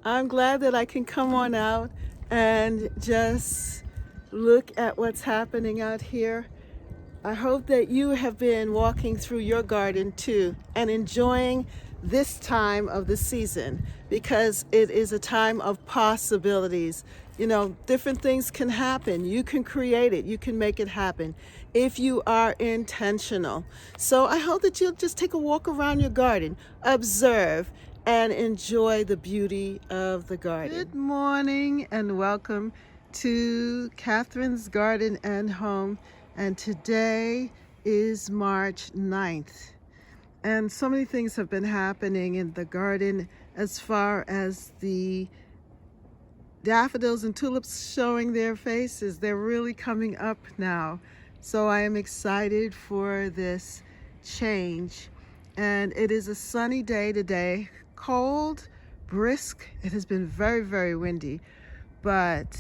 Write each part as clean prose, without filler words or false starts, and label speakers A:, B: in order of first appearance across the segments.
A: I'm glad that I can come on out and just look at what's happening out here. I hope that you have been walking through your garden too and enjoying this time of the season because it is a time of possibilities. You know, different things can happen. You can create it, you can make it happen if you are intentional. So I hope that you'll just take a walk around your garden, observe, and enjoy the beauty of the garden. Good morning and welcome to Catherine's Garden and Home. And today is March 9th. And so many things have been happening in the garden as far as the daffodils and tulips showing their faces. They're really coming up now. So I am excited for this change. And it is a sunny day today, cold, brisk. It has been very, very windy. But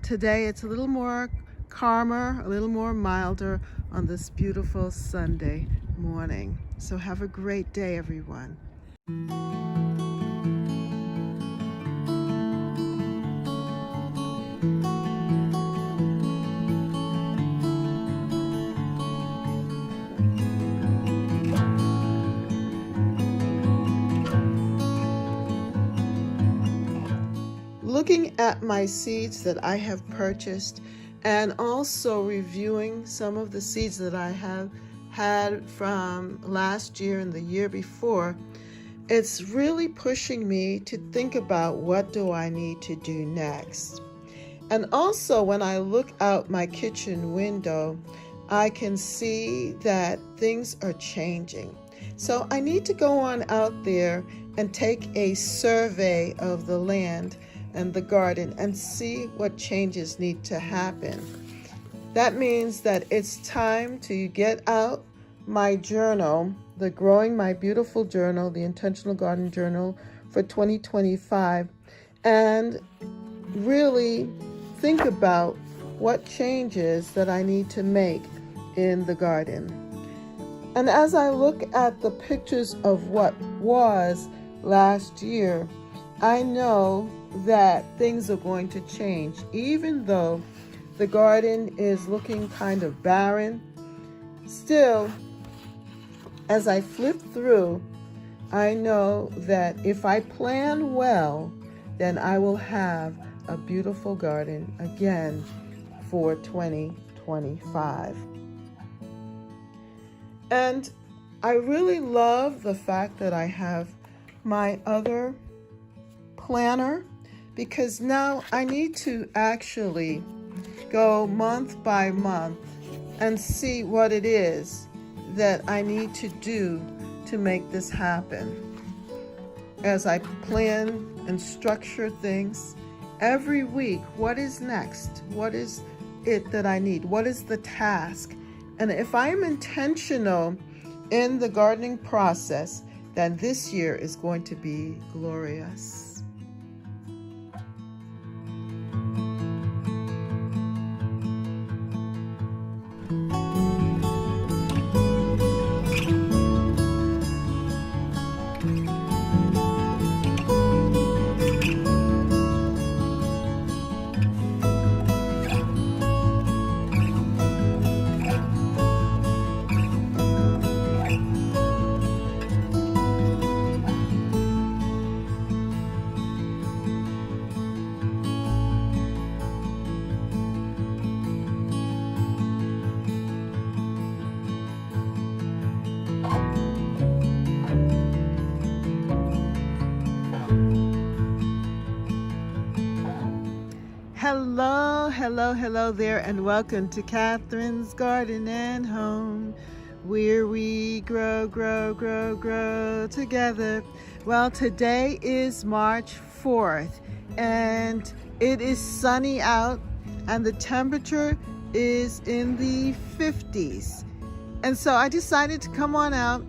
A: today it's a little more calmer, a little more milder on this beautiful Sunday morning. So have a great day, everyone. Looking at my seeds that I have purchased and also reviewing some of the seeds that I have had from last year and the year before, it's really pushing me to think about what do I need to do next. And also when I look out my kitchen window, I can see that things are changing. So I need to go on out there and take a survey of the land and the garden and see what changes need to happen. That means that it's time to get out my journal, the Growing My Beautiful Journal, the Intentional Garden Journal for 2025, and really think about what changes that I need to make in the garden. And as I look at the pictures of what was last year, I know that things are going to change. Even though the garden is looking kind of barren, still, as I flip through, I know that if I plan well, then I will have a beautiful garden again for 2025. And I really love the fact that I have my other planner, because now I need to actually go month by month and see what it is that I need to do to make this happen. As I plan and structure things every week, what is next? What is it that I need? What is the task? And if I'm intentional in the gardening process, then this year is going to be glorious. Hello there, and welcome to Catherine's Garden and Home, where we grow together. Well, today is March 4th, and it is sunny out, and the temperature is in the 50s. And so I decided to come on out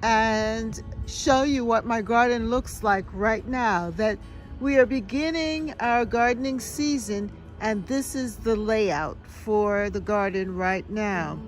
A: and show you what my garden looks like right now, that we are beginning our gardening season. And this is the layout for the garden right now.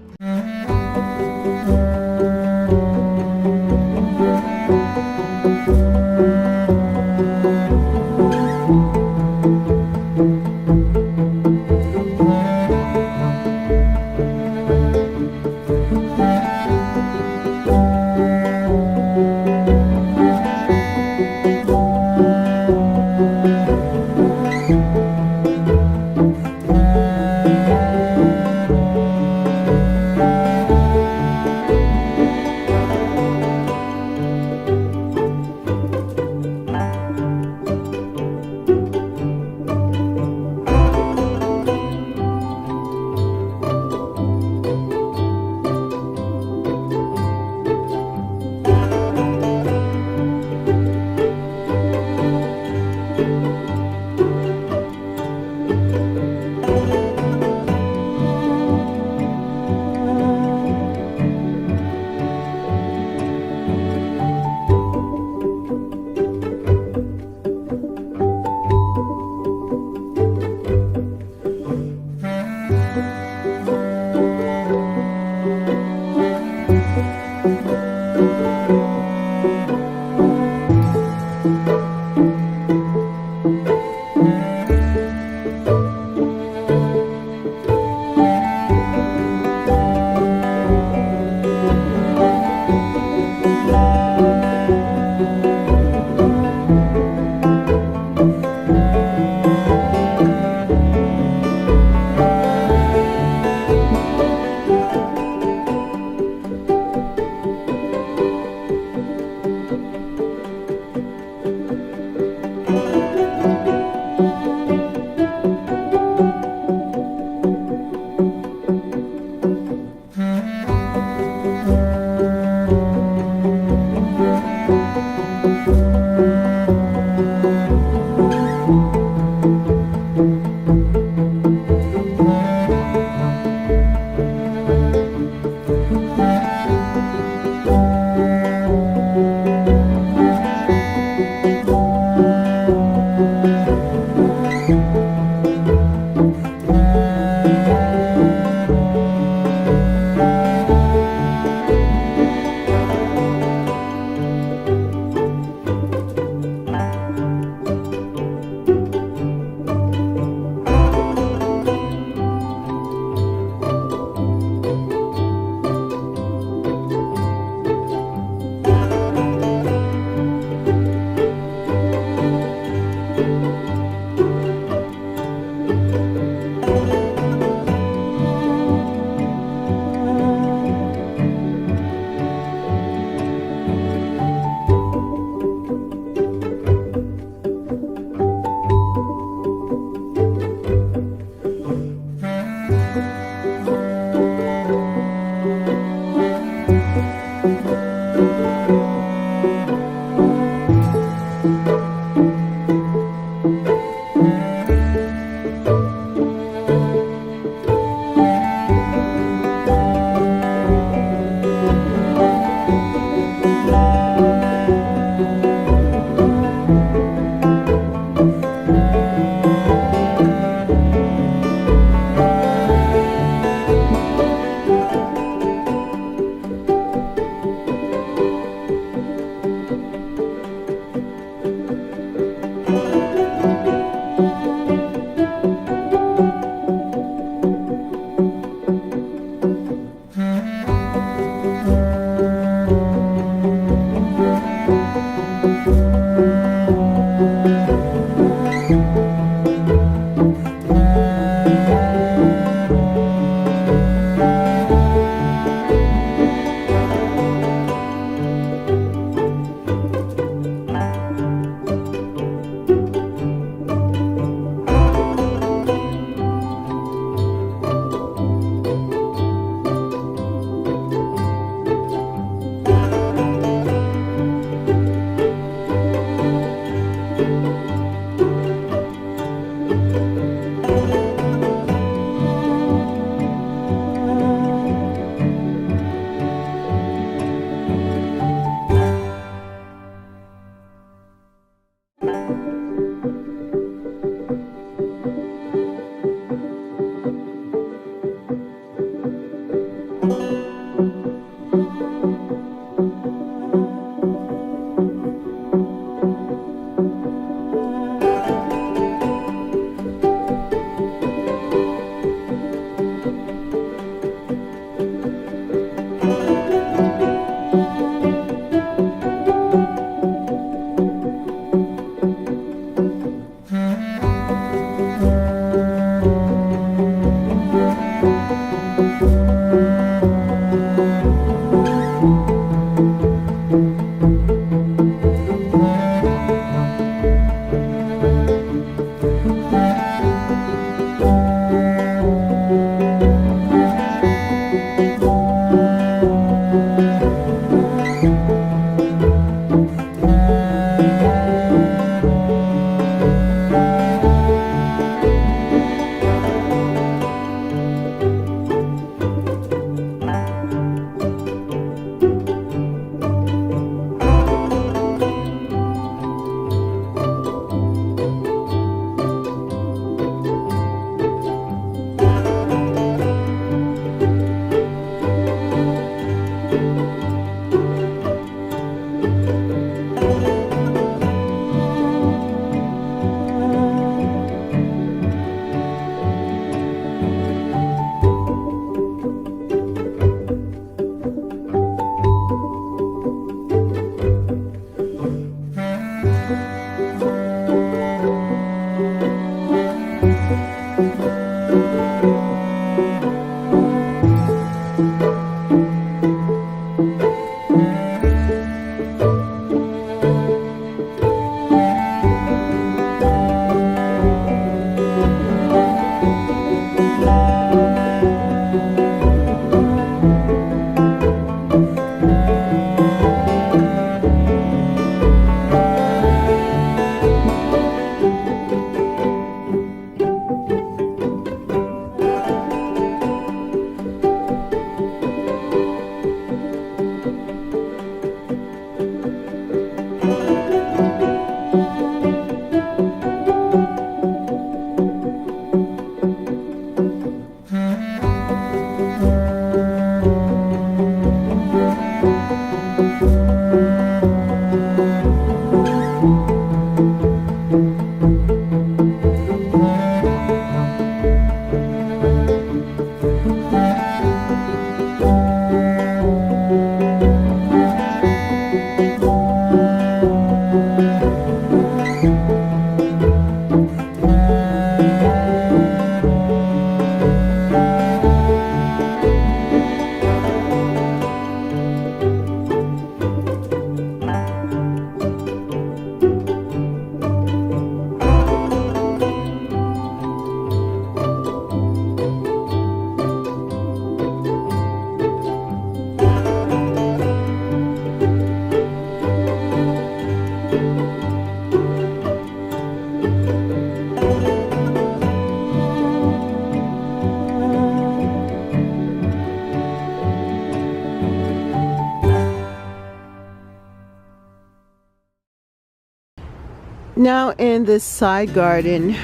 A: Now in this side garden,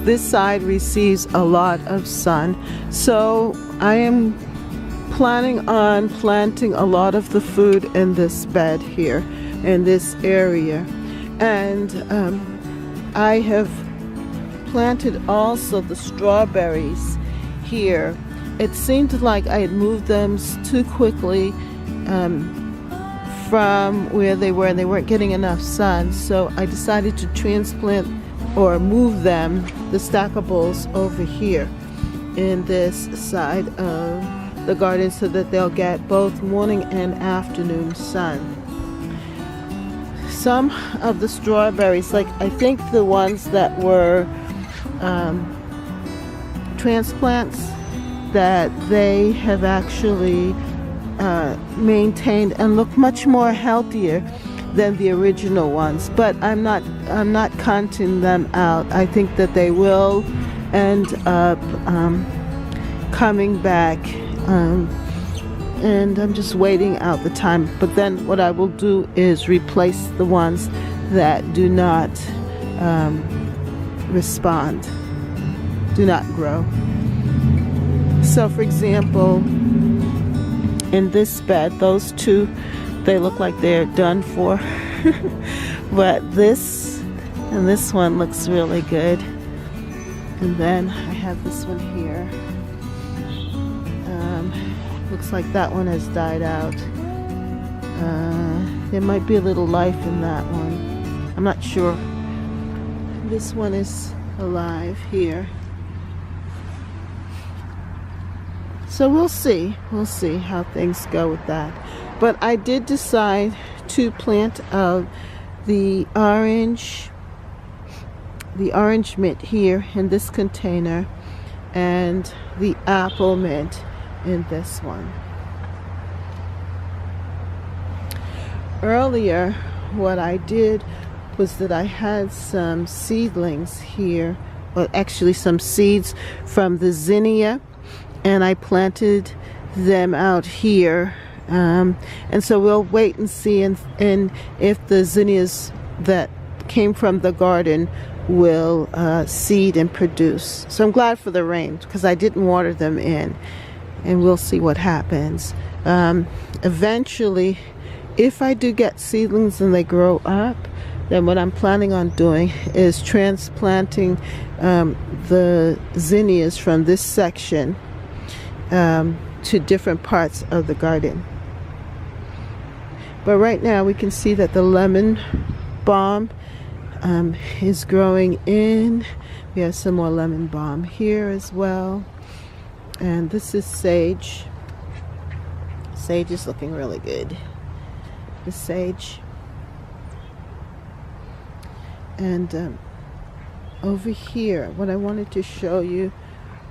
A: this side receives a lot of sun, so I am planning on planting a lot of the food in this bed here, in this area. And I have planted also the strawberries here. It seemed like I had moved them too quickly from where they were, and they weren't getting enough sun, so I decided to transplant or move them, the stackables, over here in this side of the garden so that they'll get both morning and afternoon sun. Some of the strawberries, like I think the ones that were transplants, that they have actually maintained and look much more healthier than the original ones, but I'm not counting them out. I think that they will end up coming back, and I'm just waiting out the time. But then what I will do is replace the ones that do not respond, do not grow. So for example, in this bed, those two, they look like they're done for. But this and this one looks really good. And then I have this one here. Looks like that one has died out. There might be a little life in that one. I'm not sure. This one is alive here. So we'll see how things go with that. But I did decide to plant the orange mint here in this container, and the apple mint in this one. Earlier, what I did was that I had some seedlings here, or actually some seeds from the zinnia, and I planted them out here. And so we'll wait and see and if the zinnias that came from the garden will seed and produce. So I'm glad for the rain, because I didn't water them in, and we'll see what happens. Eventually, if I do get seedlings and they grow up, then what I'm planning on doing is transplanting the zinnias from this section to different parts of the garden. But right now we can see that the lemon balm is growing in. We have some more lemon balm here as well. And this is sage. Sage is looking really good. The sage. And over here, what I wanted to show you,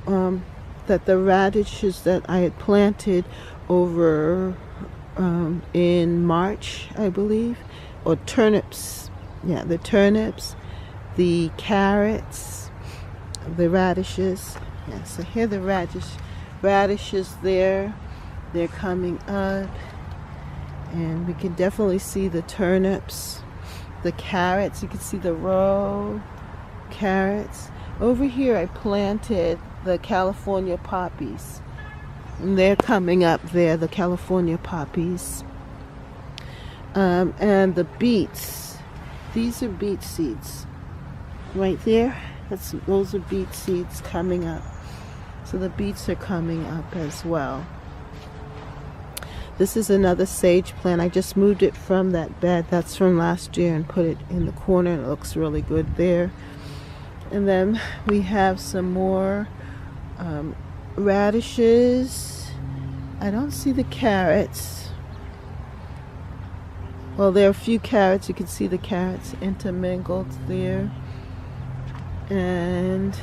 A: that the radishes that I had planted over in March, I believe, or turnips, yeah, the turnips, the carrots, the radishes, yeah, so here the radishes there, they're coming up, and we can definitely see the turnips, the carrots, you can see the row carrots. Over here I planted the California poppies, and they're coming up there, the California poppies. And the beets, these are beet seeds right there. Those are beet seeds coming up. So the beets are coming up as well. This is another sage plant. I just moved it from that bed that's from last year and put it in the corner, and it looks really good there. And then we have some more radishes. I don't see the carrots. Well, there are a few carrots. You can see the carrots intermingled there. And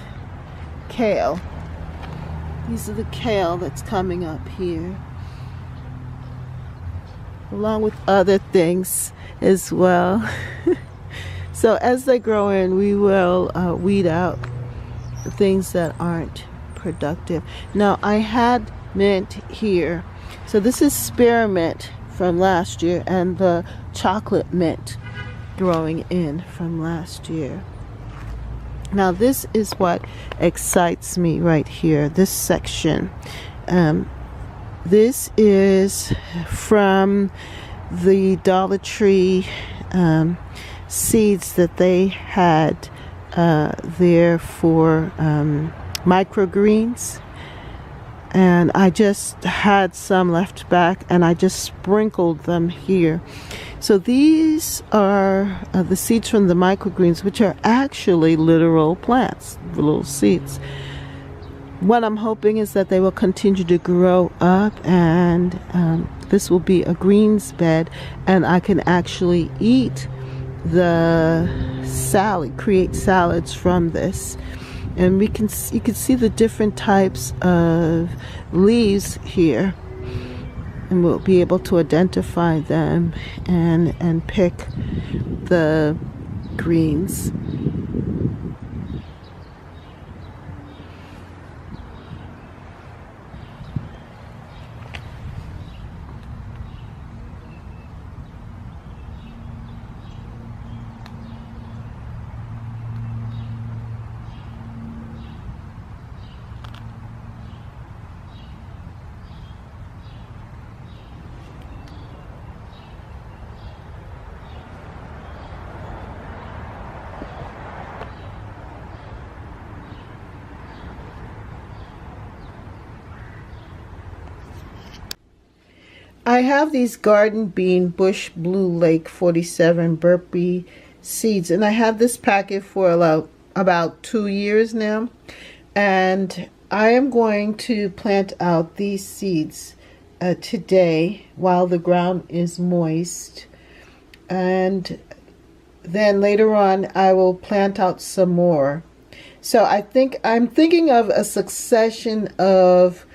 A: kale. These are the kale that's coming up here, along with other things as well. So as they grow in, we will weed out the things that aren't productive. Now I had mint here. So this is spearmint from last year, and the chocolate mint growing in from last year. Now this is what excites me right here, this section. This is from the Dollar Tree seeds that they had there for microgreens. And I just had some left back and I just sprinkled them here. So these are the seeds from the microgreens, which are actually literal plants, little seeds. What I'm hoping is that they will continue to grow up, and this will be a greens bed, and I can actually eat the salad, create salads from this. And you can see the different types of leaves here, and we'll be able to identify them and pick the greens. I have these Garden Bean Bush Blue Lake 47 Burpee seeds, and I have this packet for about 2 years now, and I am going to plant out these seeds today while the ground is moist, and then later on I will plant out some more. So I'm thinking of a succession of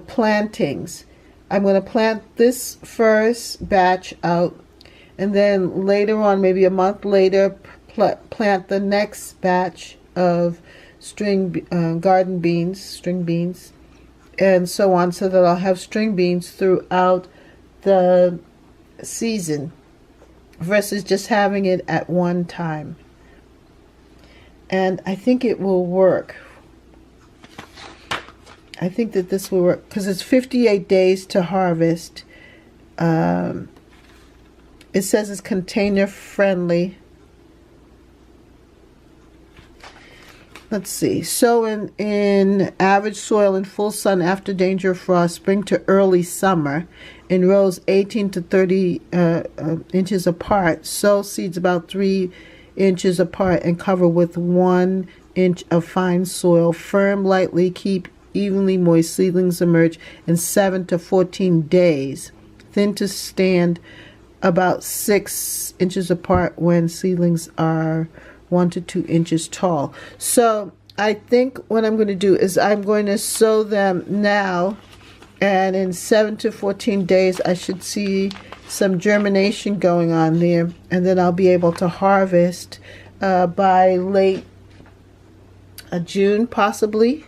A: plantings. I'm going to plant this first batch out, and then later on, maybe a month later, plant the next batch of garden beans, string beans, and so on, so that I'll have string beans throughout the season versus just having it at one time. And I think it will work. I think that this will work because it's 58 days to harvest. It says it's container friendly. Let's see. Sow in average soil in full sun after danger of frost, spring to early summer, in rows 18 to 30 inches apart. Sow seeds about 3 inches apart and cover with 1 inch of fine soil. Firm lightly, keep evenly moist. Seedlings emerge in 7 to 14 days. Thin to stand about 6 inches apart when seedlings are 1 to 2 inches tall. So I think what I'm going to do is I'm going to sow them now, and in 7 to 14 days I should see some germination going on there, and then I'll be able to harvest by late June possibly.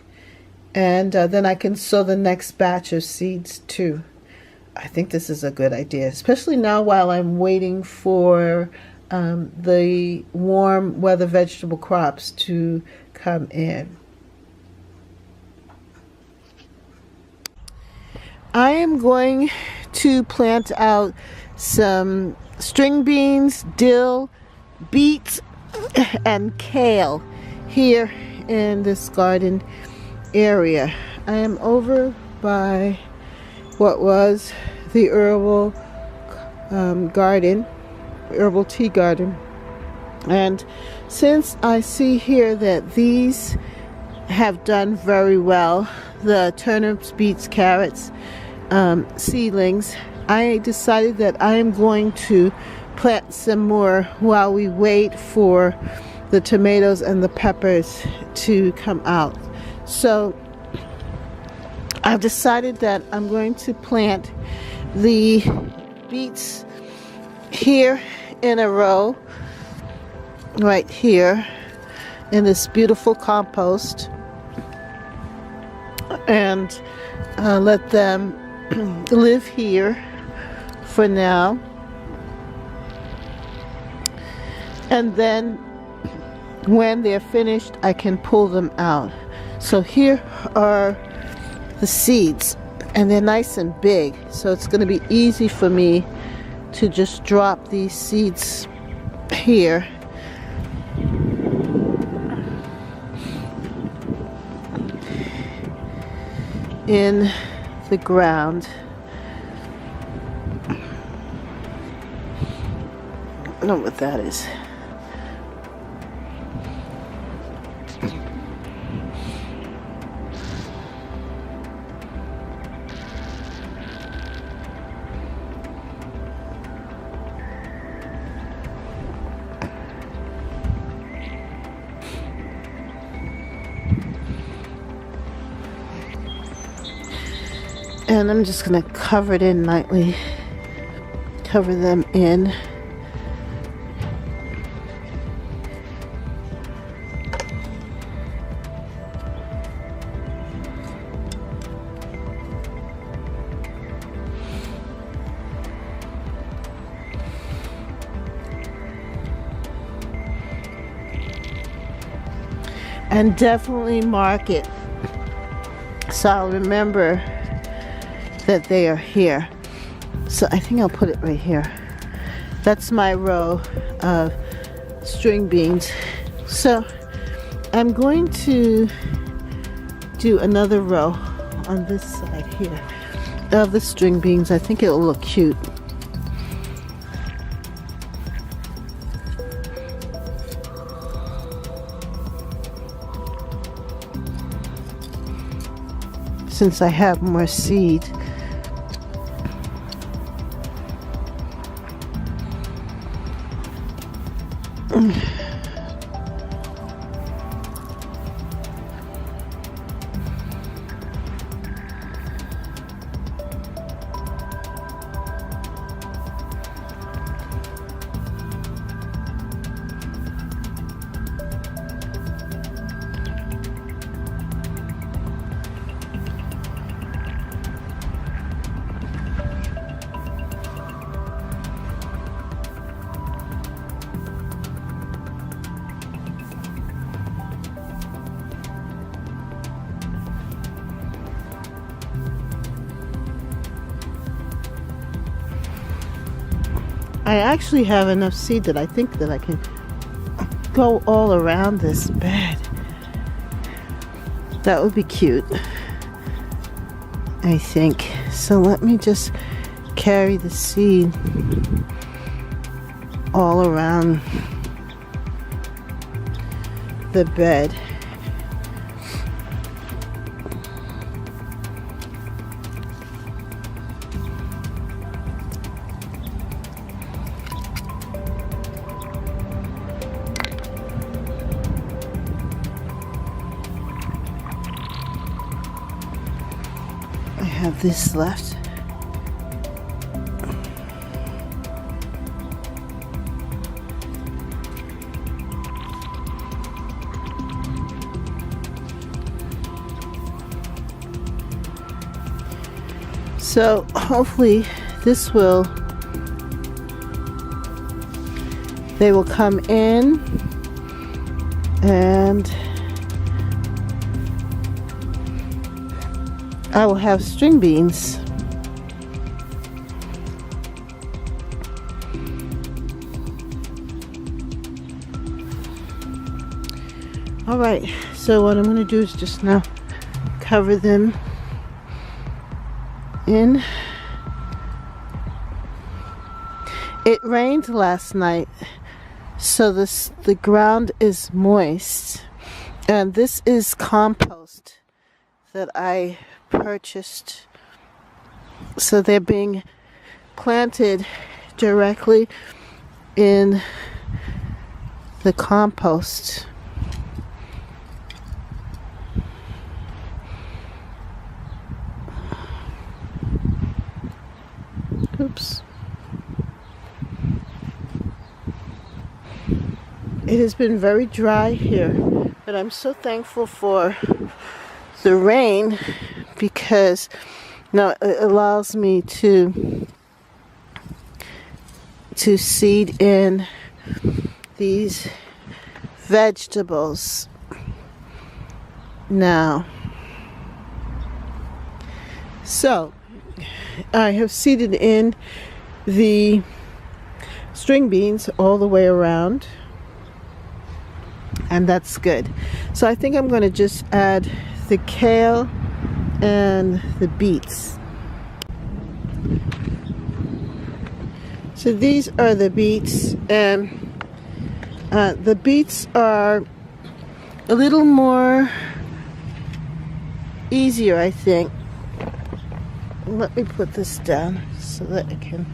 A: And then I can sow the next batch of seeds too. I think this is a good idea, especially now while I'm waiting for the warm weather vegetable crops to come in. I am going to plant out some string beans, dill, beets, and kale here in this garden area. I am over by what was the herbal herbal tea garden, and since I see here that these have done very well, the turnips, beets, carrots, seedlings, I decided that I am going to plant some more while we wait for the tomatoes and the peppers to come out. So I've decided that I'm going to plant the beets here in a row, right here in this beautiful compost, and let them live here for now. and then when they're finished I can pull them out. So here are the seeds, and they're nice and big, so it's going to be easy for me to just drop these seeds here. In the ground. I don't know what that is. And I'm just going to cover it in lightly. Cover them in. And definitely mark it so I'll remember that they are here. So I think I'll put it right here. That's my row of string beans. So I'm going to do another row on this side here of the string beans. I think it'll look cute. Since I have more seed. I actually have enough seed that I think that I can go all around this bed. That would be cute, I think. So let me just carry the seed all around the bed. I have this left. So hopefully they will come in and I will have string beans. All right, so what I'm going to do is just now cover them in. It rained last night, so the ground is moist, and this is compost that I purchased. So they're being planted directly in the compost. Oops. It has been very dry here, but I'm so thankful for the rain because now it allows me to seed in these vegetables. Now, so I have seeded in the string beans all the way around, and that's good. So I think I'm going to just add the kale and the beets. So these are the beets, and the beets are a little more easier, I think. Let me put this down so that I can.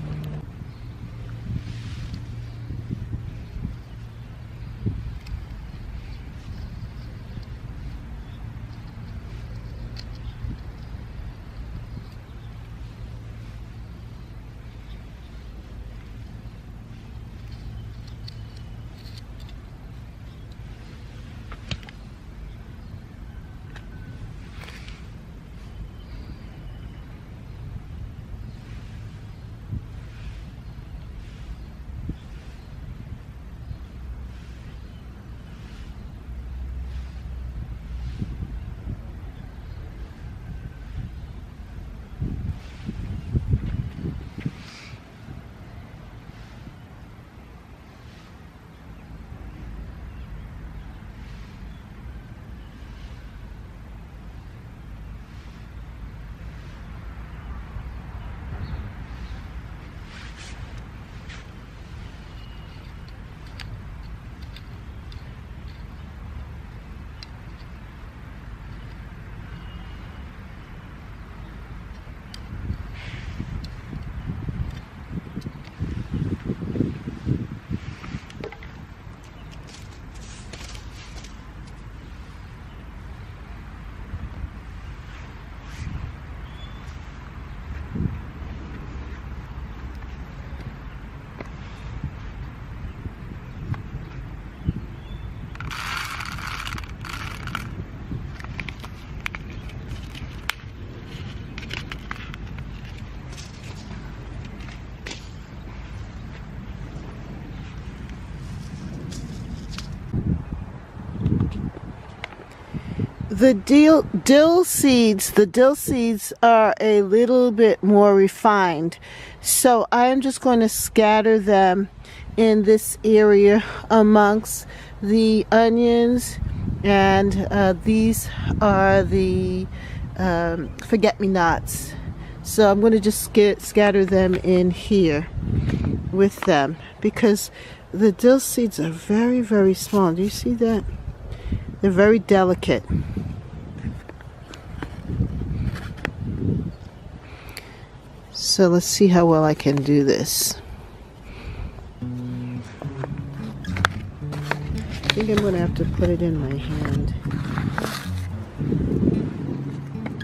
A: The dill seeds are a little bit more refined. So I am just going to scatter them in this area amongst the onions, and these are the forget-me-nots. So I'm going to just scatter them in here with them, because the dill seeds are very, very small. Do you see that? They're very delicate. So let's see how well I can do this. I think I'm going to have to put it in my hand.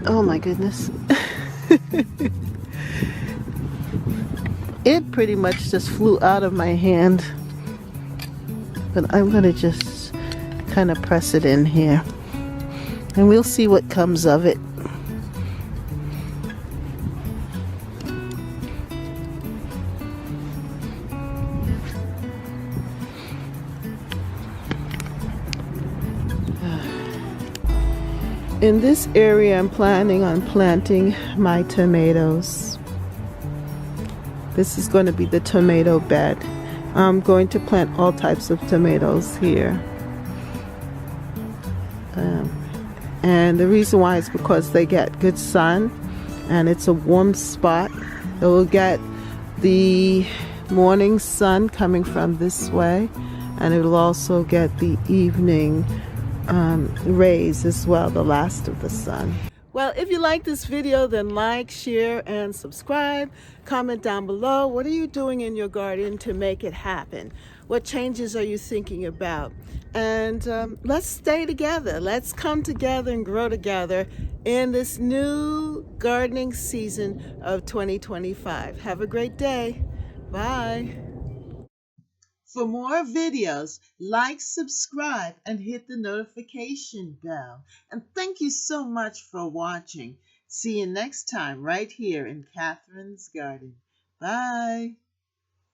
A: Oh my goodness. It pretty much just flew out of my hand. But I'm going to just kind of press it in here. And we'll see what comes of it. In this area, I'm planning on planting my tomatoes. This is going to be the tomato bed. I'm going to plant all types of tomatoes here. And the reason why is because they get good sun, and it's a warm spot. It will get the morning sun coming from this way, and it will also get the evening rays as well, the last of the sun. Well, if you like this video, then like, share, and subscribe. Comment down below. What are you doing in your garden to make it happen? What changes are you thinking about? And let's stay together. Let's come together and grow together in this new gardening season of 2025. Have a great day. Bye. For more videos, like, subscribe, and hit the notification bell. And thank you so much for watching. See you next time right here in Catherine's Garden. Bye.